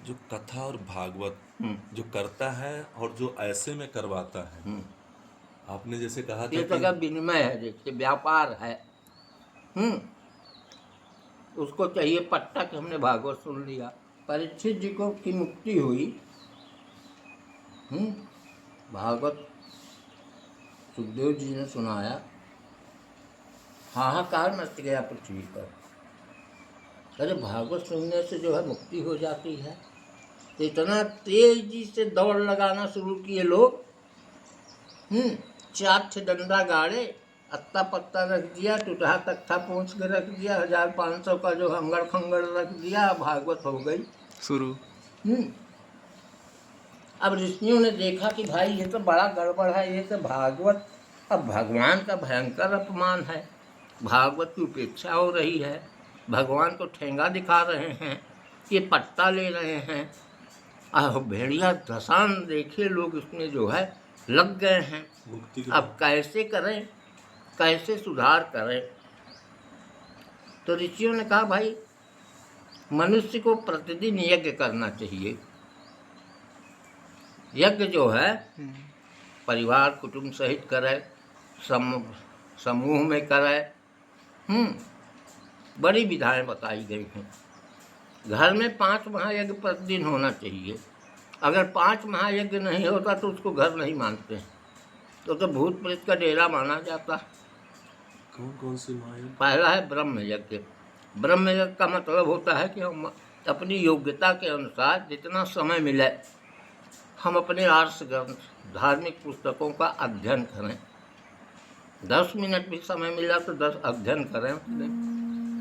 जो कथा और भागवत हम्म, जो करता है और जो ऐसे में करवाता है, हम्म। आपने जैसे कहा था ये तो कि क्या विनिमय है, देखिए व्यापार है। हम्म। उसको चाहिए पट्टा कि हमने भागवत सुन लिया। परीक्षित जी को की मुक्ति हुई। हम्म। भागवत सुखदेव जी ने सुनाया, हाहाकार मच गया पृथ्वी पर। अरे भागवत सुनने से जो है मुक्ति हो जाती है। तो इतना तेजी से दौड़ लगाना शुरू किए लोग। हम्म। चार छह डंडा गाड़े, अत्ता पत्ता रख दिया, टूटा तख्ता पहुँच के रख दिया, 1500 का जो हंगड़ खंगड़ रख दिया, भागवत हो गई शुरू। हम्म। अब ऋषियों ने देखा कि भाई ये तो बड़ा गड़बड़ है, ये तो भागवत अब भगवान का भयंकर अपमान है। भागवत की उपेक्षा हो रही है, भगवान को ठेंगा दिखा रहे हैं, ये पट्टा ले रहे हैं। भेड़िया धसान देखिए लोग इसमें जो है लग गए हैं। मुक्ति के अब कैसे करें, कैसे सुधार करें? तो ऋषियों ने कहा भाई मनुष्य को प्रतिदिन यज्ञ करना चाहिए। यज्ञ जो है परिवार कुटुंब सहित करे, समूह में करे। बड़ी विधाएं बताई गई हैं। घर में 5 महायज्ञ प्रतिदिन होना चाहिए। अगर 5 महायज्ञ नहीं होता तो उसको घर नहीं मानते हैं, तो भूत प्रेत का डेरा माना जाता है। कौन कौन से महायज्ञ? पहला है ब्रह्म यज्ञ। ब्रह्म यज्ञ का मतलब होता है कि हम अपनी योग्यता के अनुसार जितना समय मिले हम अपने आर्ष ग्रंथ धार्मिक पुस्तकों का अध्ययन करें। 10 मिनट भी समय मिला तो 10 अध्ययन करें।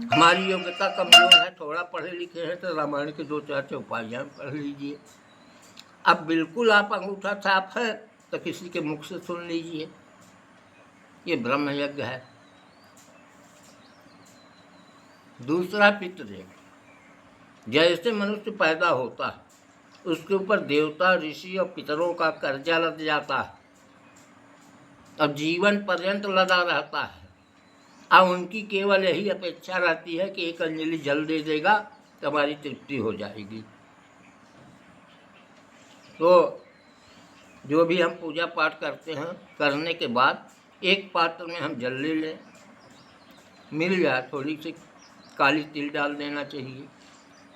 हमारी योग्यता कमजोर है, थोड़ा पढ़े लिखे हैं, तो रामायण के 2-4 चौपाइयाँ पढ़ लीजिए। अब बिल्कुल आप अंगूठा छाप है तो किसी के मुख से सुन लीजिए। ये ब्रह्म यज्ञ है। दूसरा पितृयज्ञ। जैसे मनुष्य पैदा होता है उसके ऊपर देवता ऋषि और पितरों का कर्जा लग जाता है, अब जीवन पर्यंत लदा रहता है। अब उनकी केवल यही अपेक्षा रहती है कि एक अंजलि जल दे देगा तो हमारी तृप्ति हो जाएगी। तो जो भी हम पूजा पाठ करते हैं, करने के बाद एक पात्र में हम जल ले लें, मिल जाए थोड़ी सी काली तिल डाल देना चाहिए,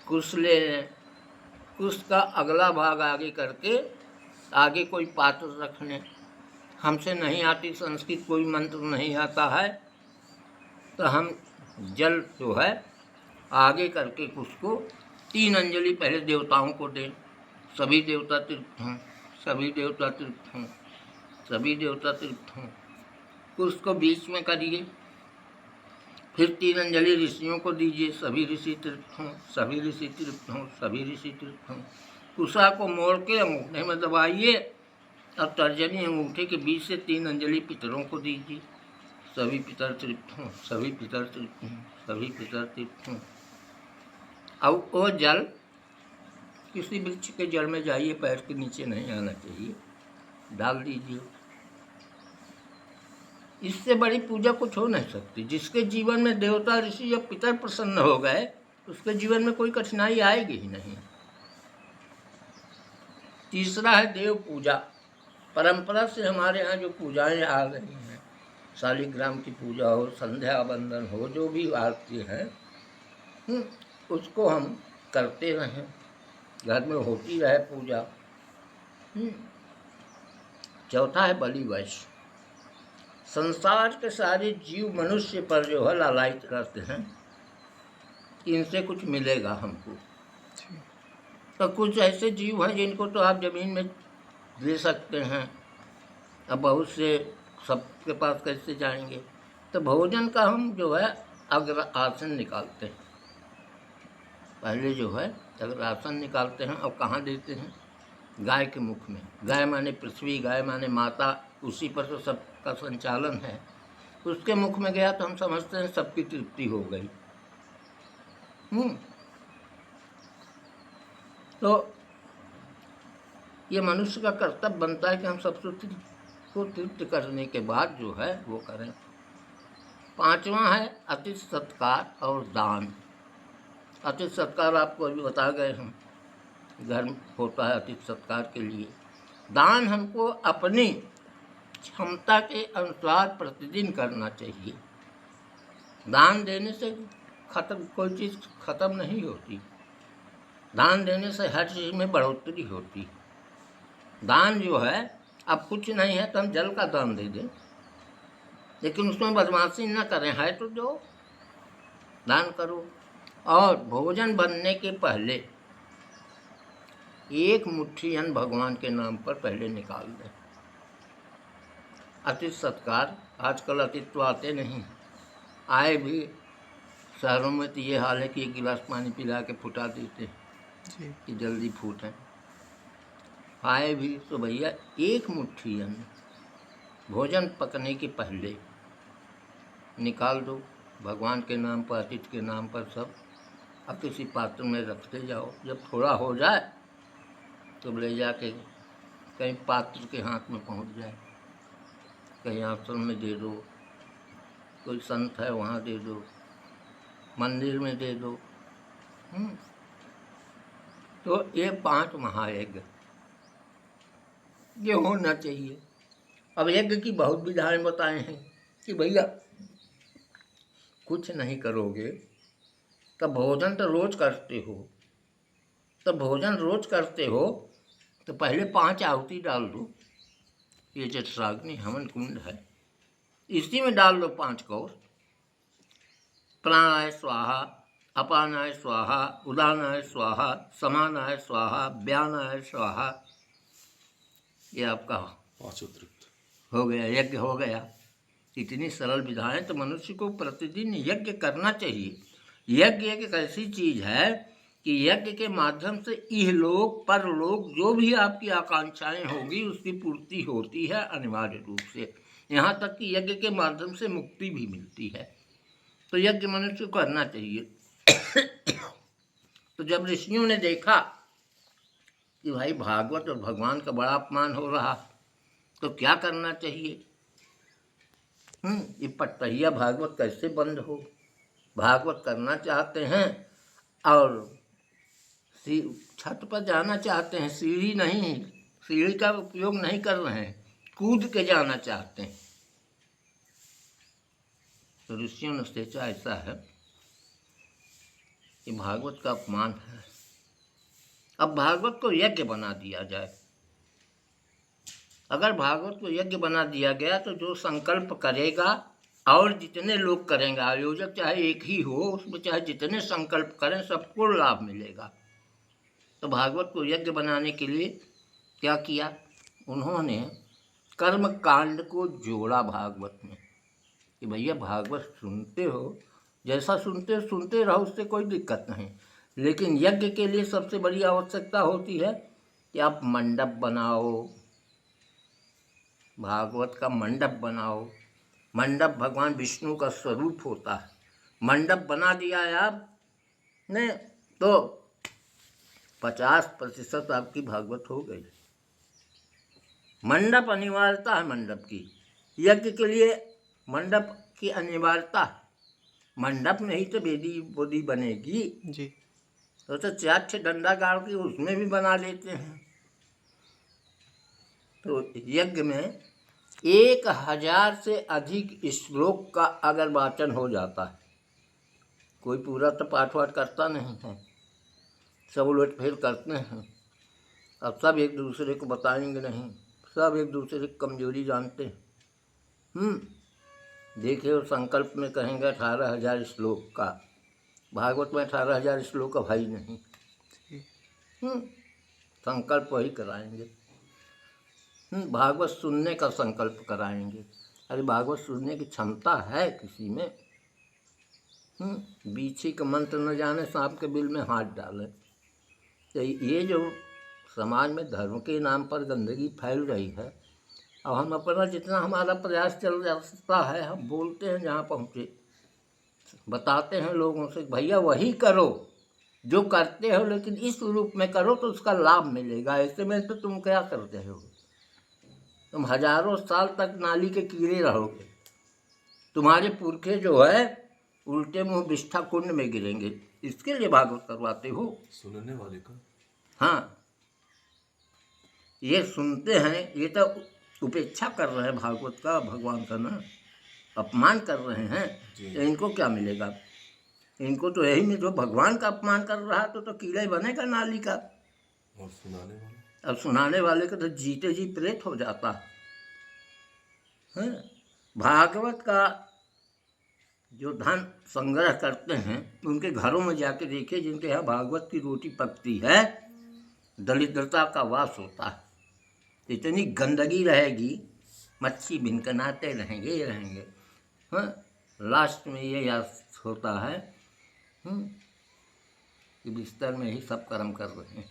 कुश ले लें, कुश का अगला भाग आगे करके आगे कोई पात्र रख लें। हमसे नहीं आती संस्कृत, कोई मंत्र नहीं आता है, तो हम जल जो है आगे करके उसको 3 अंजलि पहले देवताओं को दें। सभी देवता तृप्त हों, सभी देवता तृप्त हों, सभी देवता तृप्त हों। उसको बीच में करिए। फिर 3 अंजलि ऋषियों को दीजिए, सभी ऋषि तृप्त हों, सभी ऋषि तृप्त हों, सभी ऋषि तृप्त हों। कुशा को मोड़ के अंगूठे में दबाइए और तर्जनी अंगूठे के बीच से 3 अंजलि पितरों को दीजिए। सभी पितर तृप्त हों, सभी पितर तृप्त हों, सभी पितर तृप्त हों। अब वो जल किसी वृक्ष के जड़ में जाइए, पैर के नीचे नहीं आना चाहिए, डाल दीजिए। इससे बड़ी पूजा कुछ हो नहीं सकती। जिसके जीवन में देवता ऋषि या पितर प्रसन्न हो गए उसके जीवन में कोई कठिनाई आएगी ही नहीं। तीसरा है देव पूजा। परंपरा से हमारे यहाँ जो पूजाएं आ रही हैं, शालिग्राम की पूजा हो, संध्या बंदन हो, जो भी आरती है उसको हम करते रहें, घर में होती रहे पूजा। चौथा है बलि वैश्य। संसार के सारे जीव मनुष्य पर जो है लालायित करते हैं कि इनसे कुछ मिलेगा हमको। तो कुछ ऐसे जीव हैं जिनको तो आप जमीन में दे सकते हैं, अब बहुत से सबके पास कैसे जाएंगे। तो भोजन का हम जो है अग्रासन निकालते हैं। पहले जो है अग्रासन निकालते हैं और कहाँ देते हैं? गाय के मुख में। गाय माने पृथ्वी, गाय माने माता, उसी पर तो सबका संचालन है। उसके मुख में गया तो हम समझते हैं सबकी तृप्ति हो गई। तो ये मनुष्य का कर्तव्य बनता है कि हम सबको तृप्त करने के बाद जो है वो करें। 5वां है अतिथि सत्कार और दान। अतिथि सत्कार आपको अभी बता गए हम। घर होता है अतिथि सत्कार के लिए। दान हमको अपनी क्षमता के अनुसार प्रतिदिन करना चाहिए। दान देने से कोई चीज़ खत्म नहीं होती। दान देने से हर चीज़ में बढ़ोतरी होती। दान जो है, अब कुछ नहीं है तो हम जल का दान दे दें, लेकिन उसमें बदमाशी न करें, है तो जो दान करो। और भोजन बनने के पहले एक मुट्ठी अन्न भगवान के नाम पर पहले निकाल दें। अतिथि सत्कार, आजकल अतिथि तो आते नहीं, आए भी शहरों में तो ये हाल है कि एक गिलास पानी पिला के फुटा देते हैं कि जल्दी फूटें। आए भी तो भैया एक मुट्ठी अन्न भोजन पकने के पहले निकाल दो, भगवान के नाम पर, अतिथि के नाम पर सब। अब किसी पात्र में रखते जाओ, जब थोड़ा हो जाए तो ले जाके कहीं पात्र के हाथ में पहुंच जाए, कहीं आश्रम में दे दो, कोई संत है वहाँ दे दो, मंदिर में दे दो। तो ये 5 महायज्ञ ये होना चाहिए। अब यज्ञ की बहुत विधाएं बताए हैं कि भैया कुछ नहीं करोगे तब भोजन तो रोज करते हो, तो भोजन रोज करते हो तो पहले 5 आहुति डाल दो। ये जठराग्नि हवन कुंड है, इसी में डाल दो 5 कौर। प्राणाय स्वाहा, अपानाय स्वाहा, उदानाय स्वाहा, समानाय स्वाहा, व्यानाय स्वाहा। ये आपका 5 तृप्त हो गया, यज्ञ हो गया। इतनी सरल विधाएं, तो मनुष्य को प्रतिदिन यज्ञ करना चाहिए। यज्ञ एक ऐसी चीज है कि यज्ञ के माध्यम से इहलोक परलोक जो भी आपकी आकांक्षाएं होगी उसकी पूर्ति होती है अनिवार्य रूप से। यहाँ तक कि यज्ञ के माध्यम से मुक्ति भी मिलती है। तो यज्ञ मनुष्य को करना चाहिए। तो जब ऋषियों ने देखा कि भाई भागवत और भगवान का बड़ा अपमान हो रहा, तो क्या करना चाहिए। ये पटहिया भागवत कैसे बंद हो। भागवत करना चाहते हैं और छत पर जाना चाहते हैं, सीढ़ी नहीं, सीढ़ी का उपयोग नहीं कर रहे हैं, कूद के जाना चाहते हैं। तो ऋषियों ने सोचा ऐसा है कि भागवत का अपमान है, अब भागवत को यज्ञ बना दिया जाए। अगर भागवत को यज्ञ बना दिया गया तो जो संकल्प करेगा और जितने लोग करेंगे, आयोजक चाहे एक ही हो, उसमें चाहे जितने संकल्प करें सबको लाभ मिलेगा। तो भागवत को यज्ञ बनाने के लिए क्या किया, उन्होंने कर्म कांड को जोड़ा भागवत में कि भैया भागवत सुनते हो, जैसा सुनते रहो, उससे कोई दिक्कत नहीं, लेकिन यज्ञ के लिए सबसे बड़ी आवश्यकता होती है कि आप मंडप बनाओ, भागवत का मंडप बनाओ। मंडप भगवान विष्णु का स्वरूप होता है। मंडप बना दिया है आपने तो 50% आपकी भागवत हो गई। मंडप अनिवार्यता है मंडप की, यज्ञ के लिए मंडप की अनिवार्यता है। मंडप में ही तो वेदी बोदी बनेगी जी। तो 4 डंडा गाड़ के उसमें भी बना लेते हैं। तो यज्ञ में 1000 से अधिक श्लोक का अगर वाचन हो जाता है, कोई पूरा तो पाठ वाठ करता नहीं है, सब उलट फेर करते हैं। अब सब एक दूसरे को बताएंगे नहीं, सब एक दूसरे की कमजोरी जानते हैं। देखिए वो संकल्प में कहेंगे 18,000 श्लोक का, भागवत में 18,000 श्लोक का भाई नहीं। संकल्प वही कराएंगे। भागवत सुनने का संकल्प कराएंगे। अरे भागवत सुनने की क्षमता है किसी में? बीछी का मंत्र न जाने सांप के बिल में हाथ डाले। तो ये जो समाज में धर्म के नाम पर गंदगी फैल रही है, अब हम अपना जितना हमारा प्रयास चल जाता है, हम बोलते हैं जहाँ पहुँचे, बताते हैं लोगों से भैया वही करो जो करते हो, लेकिन इस रूप में करो तो उसका लाभ मिलेगा। ऐसे में तो तुम क्या करते हो, तुम हजारों साल तक नाली के कीड़े रहोगे। तुम्हारे पुरखे जो है उल्टे मुंह विष्ठा कुंड में गिरेंगे। इसके लिए भागवत करवाते हो। सुनने वाले का हाँ, ये सुनते हैं, ये तो उपेक्षा कर रहे हैं भागवत का, भगवान का ना अपमान कर रहे हैं। जी। तो इनको क्या मिलेगा? इनको तो यही में, जो भगवान का अपमान कर रहा है तो कीड़ा ही बनेगा नाली का। और सुनाने वाले अब सुनाने वाले का तो जीते जी प्रेत हो जाता है। भागवत का जो धन संग्रह करते हैं उनके घरों में जाके देखिए, जिनके यहाँ भागवत की रोटी पकती है, दरिद्रता का वास होता है। इतनी गंदगी रहेगी, मच्छी भिनकनाते रहेंगे, ये रहेंगे। हाँ, लास्ट में ये याद होता है कि बिस्तर में ही सब कर्म कर रहे हैं,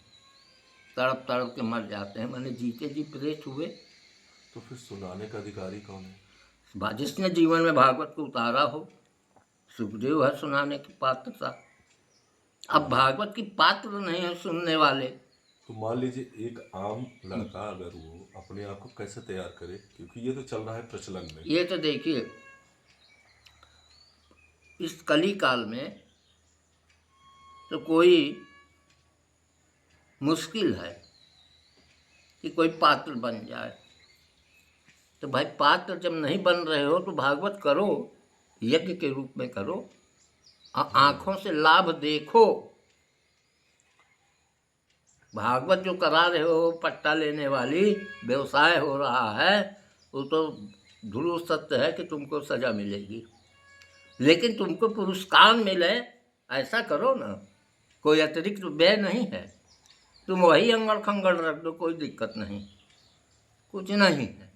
तड़प तड़प के मर जाते हैं, माने जीते जी प्रेत हुए। तो फिर सुनाने का अधिकारी कौन है? जिसने जीवन में भागवत को उतारा हो, सुखदेव है सुनाने की पात्रता। अब भागवत की पात्र नहीं है सुनने वाले। तो मान लीजिए एक आम लड़का अगर वो अपने आप को कैसे तैयार करे, क्योंकि ये तो चल रहा है प्रचलन में। ये तो देखिए, इस कली काल में तो कोई मुश्किल है कि कोई पात्र बन जाए। तो भाई पात्र जब नहीं बन रहे हो तो भागवत करो, यज्ञ के रूप में करो, आँखों से लाभ देखो। भागवत जो करा रहे हो पट्टा लेने वाली व्यवसाय हो रहा है, वो तो ध्रुव सत्य है कि तुमको सजा मिलेगी, लेकिन तुमको पुरस्कार मिले ऐसा करो ना। कोई अतिरिक्त व्यय नहीं है, तुम वही अंगड़ खंगड़ रख दो, कोई दिक्कत नहीं, कुछ नहीं है।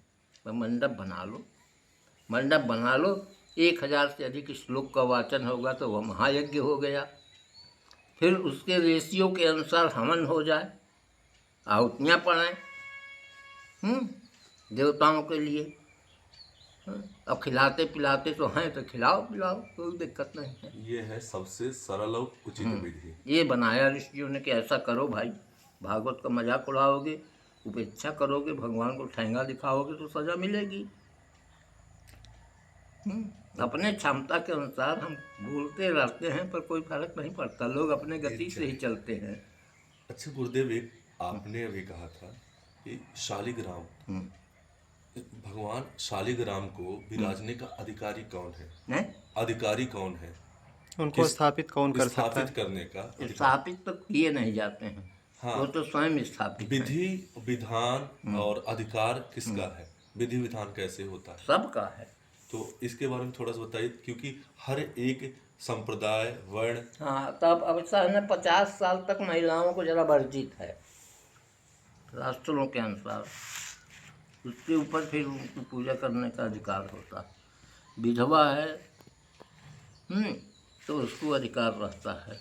मंडप बना लो, मंडप बना लो, 1000 से अधिक श्लोक का वाचन होगा तो वह महायज्ञ हो गया। फिर उसके रेशियो के अनुसार हवन हो जाए, आहुतियाँ पड़ें देवताओं के लिए। अब खिलाते पिलाते तो हैं तो खिलाओ पिलाओ, कोई दिक्कत नहीं है। ये है सबसे सरल और उचित विधि। ये बनाया ऋषियों ने कि ऐसा करो भाई, भागवत का मजाक उड़ाओगे, उपेक्षा करोगे, भगवान को ठेंगा दिखाओगे तो सजा मिलेगी। अपने क्षमता के अनुसार हम बोलते रहते हैं पर कोई फर्क नहीं पड़ता, लोग अपने गति से ही चलते हैं। अच्छा गुरुदेव, एक आपने अभी कहा था कि शालिग्राम, भगवान शालिग्राम को विराजने का अधिकारी कौन है? अधिकारी कौन है? उनको स्थापित कौन कर सकता है? स्थापित करने का स्थापित तो किए नहीं जाते हैं। हाँ, वो तो स्वयं स्थापित है। विधि विधान और अधिकार किसका है? विधि विधान कैसे होता है? सबका है। तो इसके बारे में थोड़ा सा बताइए, क्योंकि हर एक संप्रदाय वर्ण। हाँ, तब अब ऐसा है ना, 50 साल तक महिलाओं को जरा वर्जित है शास्त्रों के अनुसार, उसके ऊपर फिर उनको पूजा करने का अधिकार होता है। विधवा है तो उसको अधिकार रहता है।